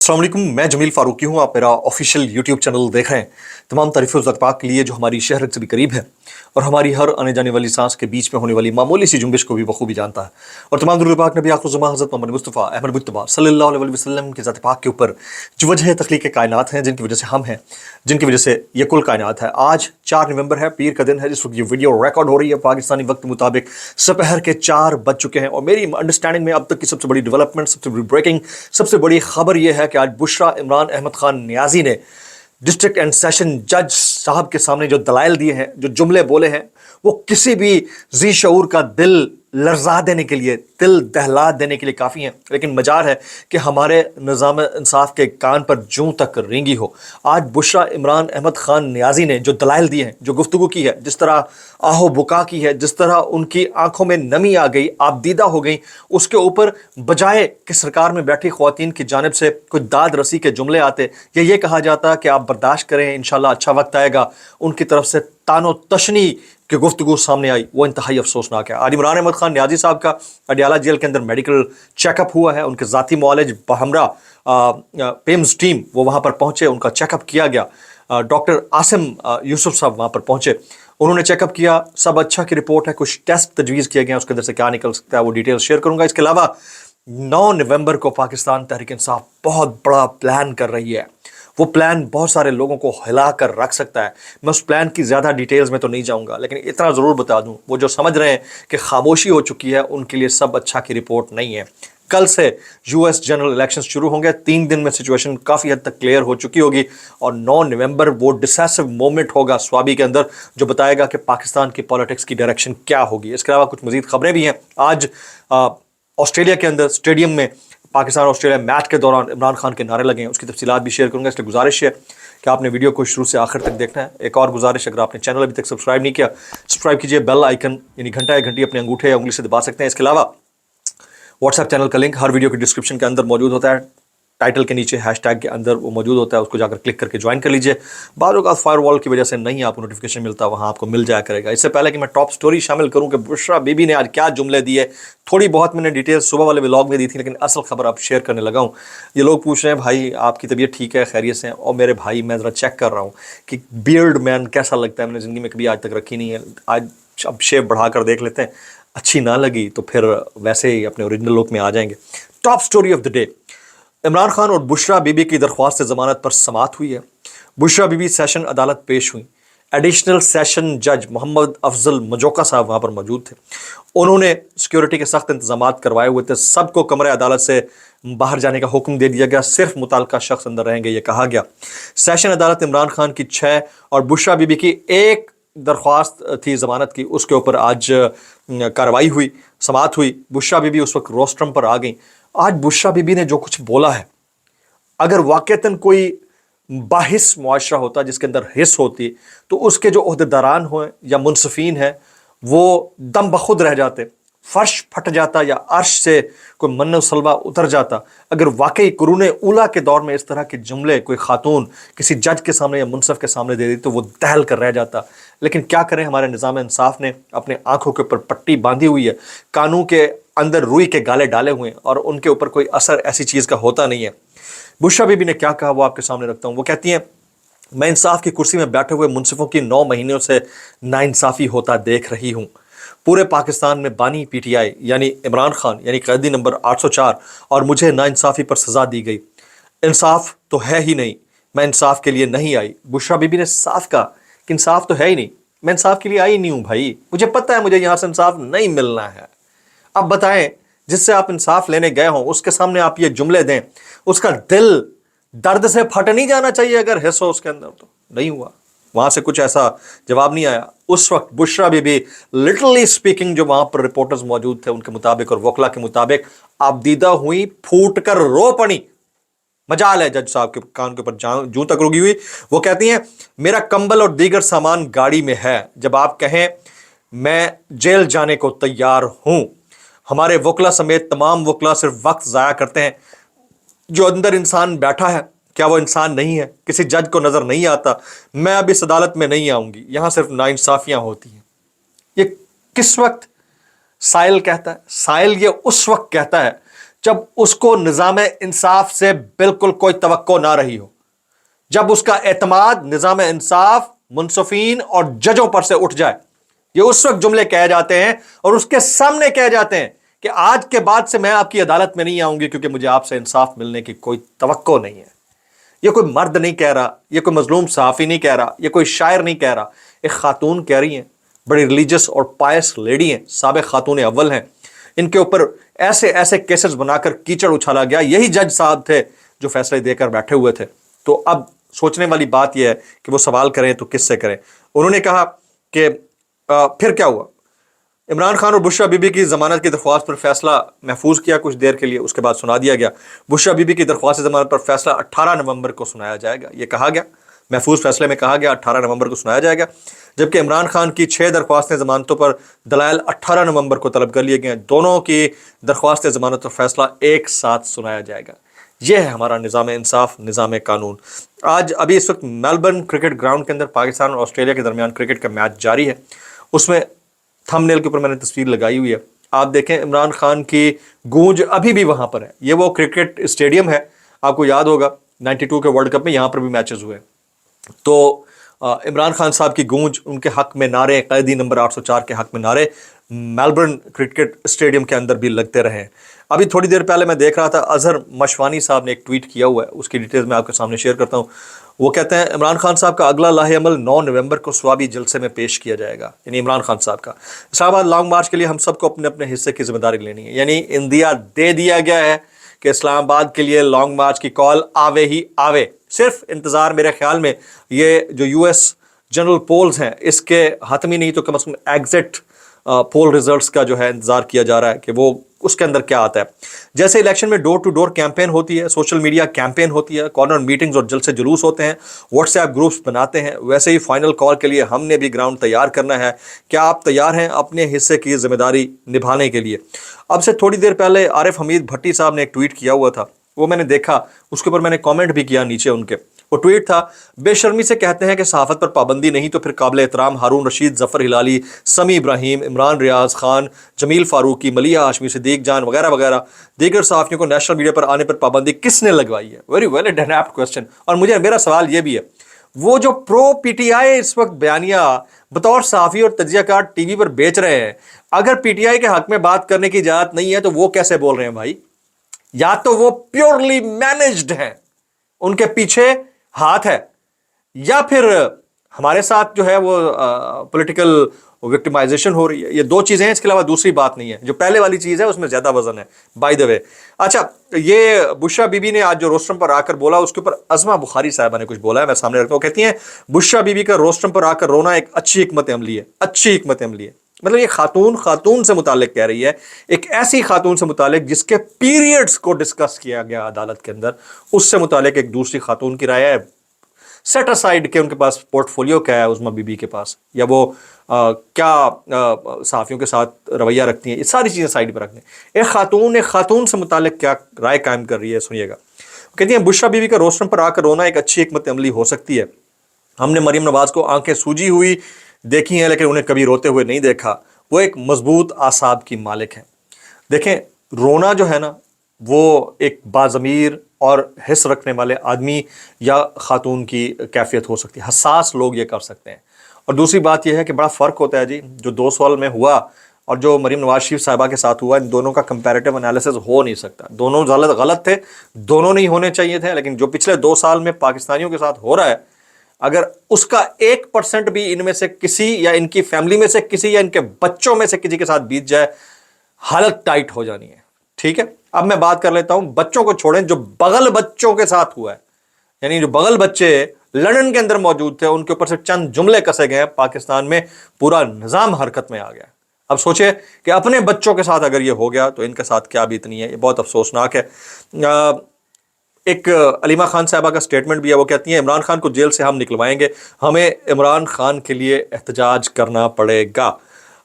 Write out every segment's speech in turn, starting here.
अस्सलाम वालेकुम, मैं जमील फारूकी हूँ। आप मेरा ऑफिशियल यूट्यूब चैनल देख रहे हैं। तमाम तारीफ़ और ज़कपाक के लिए जो हमारी शहर से भी करीब है और हमारी हर आने जाने वाली सांस के बीच में होने वाली मामूली सी जुम्बिश को भी बखूबी जानता है। और तमाम दुरूद पाक नबी आखिर ज़मां हज़रत मोहम्मद मुस्तफ़ा अहमद मुज्तबा सल्लल्लाहु अलैहि वसल्लम की ज़ात पाक के ऊपर जो वजह तख्लीक़ कायनात हैं, जिनकी वजह से हम हैं, जिनकी वजह से ये कुल कायनात है। आज 4 नवंबर है, पीर का दिन है, जिस वक्त ये वीडियो रिकॉर्ड हो रही है पाकिस्तानी वक्त के मुताबिक दोपहर के 4 बज चुके हैं। और मेरी अंडरस्टैंडिंग में अब तक की सबसे बड़ी डेवलपमेंट, सबसे बड़ी ब्रेकिंग, सबसे बड़ी खबर यह है कि आज बुशरा इमरान अहमद खान नियाज़ी ने डिस्ट्रिक्ट एंड सेशन जज साहब के सामने जो दलाइल दिए हैं, जो जुमले बोले हैं, वो किसी भी जी शऊर का दिल लर्जा देने के लिए, दिल दहला देने के लिए काफ़ी हैं। लेकिन मजार है कि हमारे निज़ाम इंसाफ के कान पर जूं तक रेंगी हो। आज बुशरा इमरान अहमद खान नियाज़ी ने जो दलाइल दिए हैं, जो गुफ्तगू की है, जिस तरह आहो बुका की है, जिस तरह उनकी आंखों में नमी आ गई, आबदीदा हो गई, उसके ऊपर बजाय कि सरकार में बैठी ख़वातीन की जानिब से कुछ दाद रसी के जुमले आते या ये कहा जाता कि आप बर्दाश्त करें, इंशाल्लाह अच्छा वक्त आएगा, उनकी तरफ से तानो तशनी कि गुफ्तगू सामने आई, वो इंतहाई अफसोसनाक है। आज इमरान अहमद खान नियाज़ी साहब का अडियाला जेल के अंदर मेडिकल चेकअप हुआ है। उनके ज़ाती मुआलिज बहमरा पेम्स टीम वो वहाँ पर पहुँचे, उनका चेकअप किया गया। डॉक्टर आसिम यूसुफ साहब वहाँ पर पहुँचे, उन्होंने चेकअप किया, सब अच्छा की रिपोर्ट है। कुछ टेस्ट तजवीज़ किए गए हैं, उसके अंदर से क्या निकल सकता है वो डिटेल शेयर करूँगा। इसके अलावा 9 नवंबर को पाकिस्तान तहरीक इंसाफ बहुत बड़ा प्लान कर रही है। वो प्लान बहुत सारे लोगों को हिला कर रख सकता है। मैं उस प्लान की ज़्यादा डिटेल्स में तो नहीं जाऊंगा, लेकिन इतना ज़रूर बता दूं, वो जो समझ रहे हैं कि खामोशी हो चुकी है, उनके लिए सब अच्छा की रिपोर्ट नहीं है। कल से यूएस जनरल इलेक्शंस शुरू होंगे। 3 दिन में सिचुएशन काफ़ी हद तक क्लियर हो चुकी होगी और 9 नवंबर वो डिसाइसिव मोमेंट होगा स्वाबी के अंदर, जो बताएगा कि पाकिस्तान की पॉलिटिक्स की डायरेक्शन क्या होगी। इसके अलावा कुछ मज़ीद खबरें भी हैं। आज ऑस्ट्रेलिया के अंदर स्टेडियम में पाकिस्तान ऑस्ट्रेलिया मैच के दौरान इमरान खान के नारे लगे हैं, उसकी तफसीलात भी शेयर करूंगा। इसलिए गुजारिश है कि आपने वीडियो को शुरू से आखिर तक देखना है। एक और गुजारिश, अगर आपने चैनल अभी तक सब्सक्राइब नहीं किया, सब्सक्राइब कीजिए, बेल आइकन यानी घंटा या घंटी अपने अंगूठे या उंगली से दबा सकते हैं। इसके अलावा व्हाट्सएप चैनल का लिंक हर वीडियो के डिस्क्रिप्शन के अंदर मौजूद होता है, टाइटल के नीचे हैशटैग के अंदर वो मौजूद होता है, उसको जाकर क्लिक करके ज्वाइन कर लीजिए। बारों का फायरवॉल की वजह से नहीं आपको नोटिफिकेशन मिलता, वहाँ आपको मिल जाया करेगा। इससे पहले कि मैं टॉप स्टोरी शामिल करूँ कि बुशरा बीबी ने आज क्या जुमले दिए, थोड़ी बहुत मैंने डिटेल्स सुबह वाले व्लॉग में दी थी, लेकिन असल खबर आप शेयर करने लगा हूँ। ये लोग पूछ रहे हैं भाई आपकी तबीयत ठीक है, खैरियत से हैं? और मेरे भाई मैं ज़रा चेक कर रहा हूँ कि बियर्ड मैन कैसा लगता है। मैंने ज़िंदगी में कभी आज तक रखी नहीं है। आज अब शेव बढ़ा कर देख लेते हैं, अच्छी ना लगी तो फिर वैसे ही अपने ओरिजिनल लुक में आ जाएंगे। Top story of the day, Imran Khan और बुशरा बीबी की दरख्वास्त से ज़मानत पर समाअत हुई है। बुशरा बीबी सेशन अदालत पेश हुई। एडिशनल सेशन जज मोहम्मद अफजल मजोका साहब वहाँ पर मौजूद थे। उन्होंने सिक्योरिटी के सख्त इंतजाम करवाए हुए थे। सबको कमरे अदालत से बाहर जाने का हुक्म दे दिया गया, सिर्फ मुताल्लिका शख्स अंदर रहेंगे, ये कहा गया। सेशन अदालत इमरान खान की 6 और बुशरा बीबी की 1 दरख्वास्त थी ज़मानत की, उसके ऊपर आज कार्रवाई हुई, समाअत हुई। बुशरा बीबी उस वक्त रोस्ट्रम पर आ गई। आज बुशरा बीबी ने जो कुछ बोला है, अगर वाक़तन कोई बाहिस मुआशरा होता जिसके अंदर हिस्स होती, तो उसके जो ओहदेदारान हों या मुनसिफीन हैं वो दम बखुद रह जाते, फर्श फट जाता या अर्श से कोई मन्नो सलवा उतर जाता। अगर वाकई कुरून उला के दौर में इस तरह के जुमले कोई खातून किसी जज के सामने या मुनसफ के सामने दे दी तो वो दहल कर रह जाता। लेकिन क्या करें, हमारे निज़ाम इंसाफ ने अपने आंखों के ऊपर पट्टी बांधी हुई है, कानून के अंदर रुई के गाले डाले हुए हैं और उनके ऊपर कोई असर ऐसी चीज़ का होता नहीं है। बुशरा बीबी ने क्या कहा वो आपके सामने रखता हूँ। वो कहती हैं, मैं इंसाफ की कुर्सी में बैठे हुए मुनसिफों की 9 महीनों से नाइंसाफ़ी होता देख रही हूँ। पूरे पाकिस्तान में बानी पीटीआई यानी इमरान खान यानी कैदी नंबर 804 और मुझे नाइंसाफ़ी पर सज़ा दी गई। इंसाफ तो है ही नहीं, मैं इंसाफ के लिए नहीं आई। बुशरा बीबी ने साफ कहा कि इंसाफ तो है ही नहीं, मैं इंसाफ के लिए आई नहीं हूँ भाई, मुझे पता है मुझे यहाँ से इंसाफ नहीं मिलना है। अब बताएं, जिससे आप इंसाफ लेने गए हों उसके सामने आप ये जुमले दें, उसका दिल दर्द से फट नहीं जाना चाहिए अगर हिस्सा उसके अंदर? तो नहीं हुआ, वहां से कुछ ऐसा जवाब नहीं आया। उस वक्त बुशरा बीबी लिटरली स्पीकिंग, जो वहां पर रिपोर्टर्स मौजूद थे उनके मुताबिक और वकला के मुताबिक, आबदीदा हुई, फूट कर रो पड़ी। मजाल है जज साहब के कान के ऊपर जूं तक रुकी हुई। वो कहती हैं, मेरा कंबल और दीगर सामान गाड़ी में है, जब आप कहें मैं जेल जाने को तैयार हूं। हमारे वकला समेत तमाम वकला सिर्फ वक्त ज़ाया करते हैं। जो अंदर इंसान बैठा है, क्या वो इंसान नहीं है? किसी जज को नज़र नहीं आता? मैं अब इस अदालत में नहीं आऊँगी, यहाँ सिर्फ नाइंसाफ़ियाँ होती हैं। ये किस वक्त साइल कहता है? साइल ये उस वक्त कहता है जब उसको निज़ाम इंसाफ से बिल्कुल कोई तवक्को ना रही हो, जब उसका एतमाद निज़ाम इंसाफ, मुनसफीन और जजों पर से उठ जाए। ये उस वक्त जुमले कहे जाते हैं और उसके सामने कहे जाते हैं कि आज के बाद से मैं आपकी अदालत में नहीं आऊंगी क्योंकि मुझे आपसे इंसाफ मिलने की कोई तवक्को नहीं है। ये कोई मर्द नहीं कह रहा, ये कोई मजलूम सहाफ़ी नहीं कह रहा, ये कोई शायर नहीं कह रहा, एक खातून कह रही हैं, बड़ी रिलीजियस और पायस लेडी हैं, साबिक़ खातून अव्वल हैं। इनके ऊपर ऐसे ऐसे केसेस बनाकर कीचड़ उछाला गया। यही जज साहब थे जो फैसले देकर बैठे हुए थे। तो अब सोचने वाली बात यह है कि वो सवाल करें तो किससे करें। उन्होंने कहा कि फिर क्या हुआ, इमरान खान और बुशरा बीबी की ज़मानत की दरख्वास्त पर फैसला महफूज किया कुछ देर के लिए, उसके बाद सुना दिया गया। बुशरा बीबी की दरख्वास्त ज़मानत पर फैसला 18 नवंबर को सुनाया जाएगा, ये कहा गया। महफूज फैसले में कहा गया 18 नवंबर को सुनाया जाएगा, जबकि इमरान खान की 6 दरख्वास्तें ज़मानतों पर दलाइल 18 नवंबर को तलब कर लिए गए। दोनों की दरख्वास्त ज़मानत पर फैसला एक साथ सुनाया जाएगा। यह है हमारा निज़ाम इंसाफ, निज़ाम कानून। आज अभी इस वक्त मेलबर्न क्रिकेट ग्राउंड के अंदर पाकिस्तान और ऑस्ट्रेलिया के दरमियान क्रिकेट का मैच जारी है। उसमें थंबनेल के ऊपर मैंने तस्वीर लगाई हुई है, आप देखें इमरान खान की गूंज अभी भी वहाँ पर है। ये वो क्रिकेट स्टेडियम है, आपको याद होगा 92 के वर्ल्ड कप में यहाँ पर भी मैचेस हुए। तो इमरान खान साहब की गूंज, उनके हक में नारे, कैदी नंबर 804 के हक में नारे मेलबर्न क्रिकेट स्टेडियम के अंदर भी लगते रहे। अभी थोड़ी देर पहले मैं देख रहा था, अजहर मशवानी साहब ने एक ट्वीट किया हुआ है, उसकी डिटेल्स मैं आपके सामने शेयर करता हूँ। वो कहते हैं इमरान खान साहब का अगला लाहे अमल 9 नवंबर को स्वाबी जलसे में पेश किया जाएगा, यानी इमरान खान साहब का। इस्लामाबाद लॉन्ग मार्च के लिए हम सबको अपने अपने हिस्से की जिम्मेदारी लेनी है, यानी इंदिया दे दिया गया है कि इस्लामाबाद के लिए लॉन्ग मार्च की कॉल आवे ही आवे। सिर्फ इंतज़ार मेरे ख्याल में ये जो US जनरल पोल्स हैं इसके हतमी नहीं तो कम से कम एग्जिट पोल रिजल्ट्स का जो है इंतज़ार किया जा रहा है कि वो उसके अंदर क्या आता है। जैसे इलेक्शन में डोर टू डोर कैंपेन होती है, सोशल मीडिया कैंपेन होती है, कॉर्नर मीटिंग्स और जलसे जुलूस होते हैं, व्हाट्सएप ग्रुप्स बनाते हैं, वैसे ही फाइनल कॉल के लिए हमने भी ग्राउंड तैयार करना है। क्या आप तैयार हैं अपने हिस्से की जिम्मेदारी निभाने के लिए? अब से थोड़ी देर पहले आरिफ हमीद भट्टी साहब ने एक ट्वीट किया हुआ था, वो मैंने देखा, उसके ऊपर मैंने कमेंट भी किया नीचे उनके। वो ट्वीट था, बेशर्मी से कहते हैं कि सहाफ़त पर पाबंदी नहीं तो फिर काबिल एहतराम हारून रशीद, ज़फ़र हिलाली, समी इब्राहिम, इमरान रियाज खान, जमील फारूकी, मलिया हाशमी, सिद्दीक जान वगैरह वगैरह दीगर सहाफ़ियों को नेशनल मीडिया पर आने पर पाबंदी किसने लगवाई है? Very well apt question. और मेरा सवाल ये भी है, वो जो प्रो PTI इस वक्त बयानिया बतौर सहाफ़ी और तजियाकार TV पर बेच रहे हैं, अगर PTI के हक में बात करने की इजाज़त नहीं है तो वो कैसे बोल रहे हैं भाई? या तो वो प्योरली मैनेज्ड हैं, उनके पीछे हाथ है, या फिर हमारे साथ जो है वो पॉलिटिकल विक्टिमाइजेशन हो रही है। ये दो चीज़ें हैं, इसके अलावा दूसरी बात नहीं है। जो पहले वाली चीज़ है उसमें ज़्यादा वजन है, बाय द वे। अच्छा, ये बुशरा बीबी ने आज जो रोस्ट्रम पर आकर बोला, उसके ऊपर अज़मा बुखारी साहबा ने कुछ बोला है, मैं सामने रखता हूँ। कहती हैं बुशरा बीबी का रोस्ट्रम पर आकर रोना एक अच्छी हिकमत अमली है, अच्छी हिकमत अमली है। मतलब ये खातून से मुतालिक कह रही है, एक ऐसी खातून से मुतालिक जिसके पीरियड्स को डिस्कस किया गया अदालत के अंदर, उससे मुतालिक एक दूसरी खातून की राय है। सेट असाइड के उनके पास पोर्टफोलियो क्या है उस्मा बीबी के पास, या वो क्या सहाफ़ियों के साथ रवैया रखती हैं, ये सारी चीज़ें साइड पर रखते हैं। एक खातून से मुतालिक क्या राय कायम कर रही है, सुनिएगा। कहती हैं बुशरा बीबी का रोस्ट्रम पर आकर रोना एक अच्छी हिकमत अमली हो सकती है। हमने मरीम नवाज को आंखें सूजी हुई देखी हैं, लेकिन उन्हें कभी रोते हुए नहीं देखा। वो एक मजबूत आसाब की मालिक हैं। देखें, रोना जो है ना, वो एक बाज़मीर और हिस्स रखने वाले आदमी या खातून की कैफियत हो सकती है, हसास लोग ये कर सकते हैं। और दूसरी बात यह है कि बड़ा फ़र्क होता है जी, जो 2 साल में हुआ और जो मरीम नवाज शरीफ साहिबा के साथ हुआ, इन दोनों का कंपैरेटिव एनालिसिस हो नहीं सकता। दोनों गलत थे, दोनों नहीं होने चाहिए थे, लेकिन जो पिछले 2 साल में पाकिस्तानियों के साथ हो रहा है, अगर उसका 1% भी इनमें से किसी या इनकी फैमिली में से किसी या इनके बच्चों में से किसी के साथ बीत जाए, हालत टाइट हो जानी है। ठीक है, अब मैं बात कर लेता हूं, बच्चों को छोड़ें, जो बगल बच्चों के साथ हुआ है, यानी जो बगल बच्चे लंदन के अंदर मौजूद थे, उनके ऊपर से चंद जुमले कसे गए, पाकिस्तान में पूरा निजाम हरकत में आ गया। अब सोचिए कि अपने बच्चों के साथ अगर ये हो गया तो इनके साथ क्या बीतनी है। ये बहुत अफसोसनाक है। एक अलीमा खान साहबा का स्टेटमेंट भी है, वो कहती हैं इमरान खान को जेल से हम निकलवाएंगे, हमें इमरान खान के लिए एहतजाज करना पड़ेगा।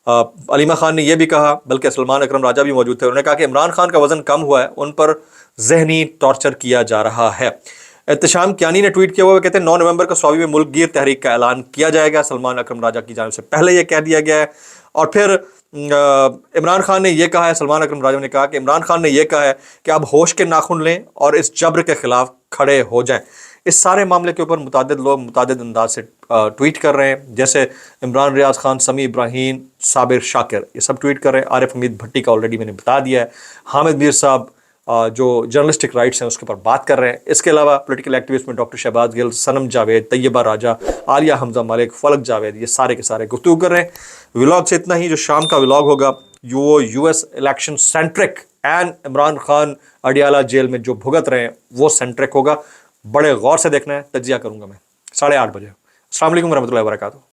अलीमा खान ने यह भी कहा, बल्कि सलमान अकरम राजा भी मौजूद थे, उन्होंने कहा कि इमरान खान का वज़न कम हुआ है, उन पर जहनी टॉर्चर किया जा रहा है। एहतशाम कियानी ने ट्वीट किया हुआ, कहते हैं 9 नवंबर को स्वाबी में मुल्क गिर तहरीक का ऐलान किया जाएगा। सलमान अकरम राजा की जानिब से पहले यह कह दिया गया है। اور پھر عمران خان نے یہ کہا ہے، سلمان اکرم راجو نے کہا کہ عمران خان نے یہ کہا ہے کہ اب ہوش کے ناخن لیں اور اس جبر کے خلاف کھڑے ہو جائیں۔ اس سارے معاملے کے اوپر متعدد لوگ متعدد انداز سے ٹویٹ کر رہے ہیں، جیسے عمران ریاض خان، سمیع ابراہیم، صابر شاکر، یہ سب ٹویٹ کر رہے ہیں۔ عارف حمید بھٹی کا آلریڈی میں نے بتا دیا ہے۔ حامد میر صاحب جو جرنلسٹک رائٹس ہیں اس کے اوپر بات کر رہے ہیں۔ اس کے علاوہ پولیٹیکل ایکٹیوسٹ میں ڈاکٹر شہباز گل، صنم جاوید، طیبہ راجہ، عالیہ حمزہ ملک، فلک جاوید، یہ سارے کے سارے گفتگو کر رہے ہیں۔ ولاگ سے اتنا ہی۔ جو شام کا ولاگ ہوگا وہ U S election centric and Imran Khan Adiala jail میں جو بھگت رہے ہیں وہ سینٹرک ہوگا۔ بڑے غور سے دیکھنا ہے، تجزیہ کروں گا میں 8:30 بجے۔ السلام علیکم ورحمۃ اللہ وبرکاتہ۔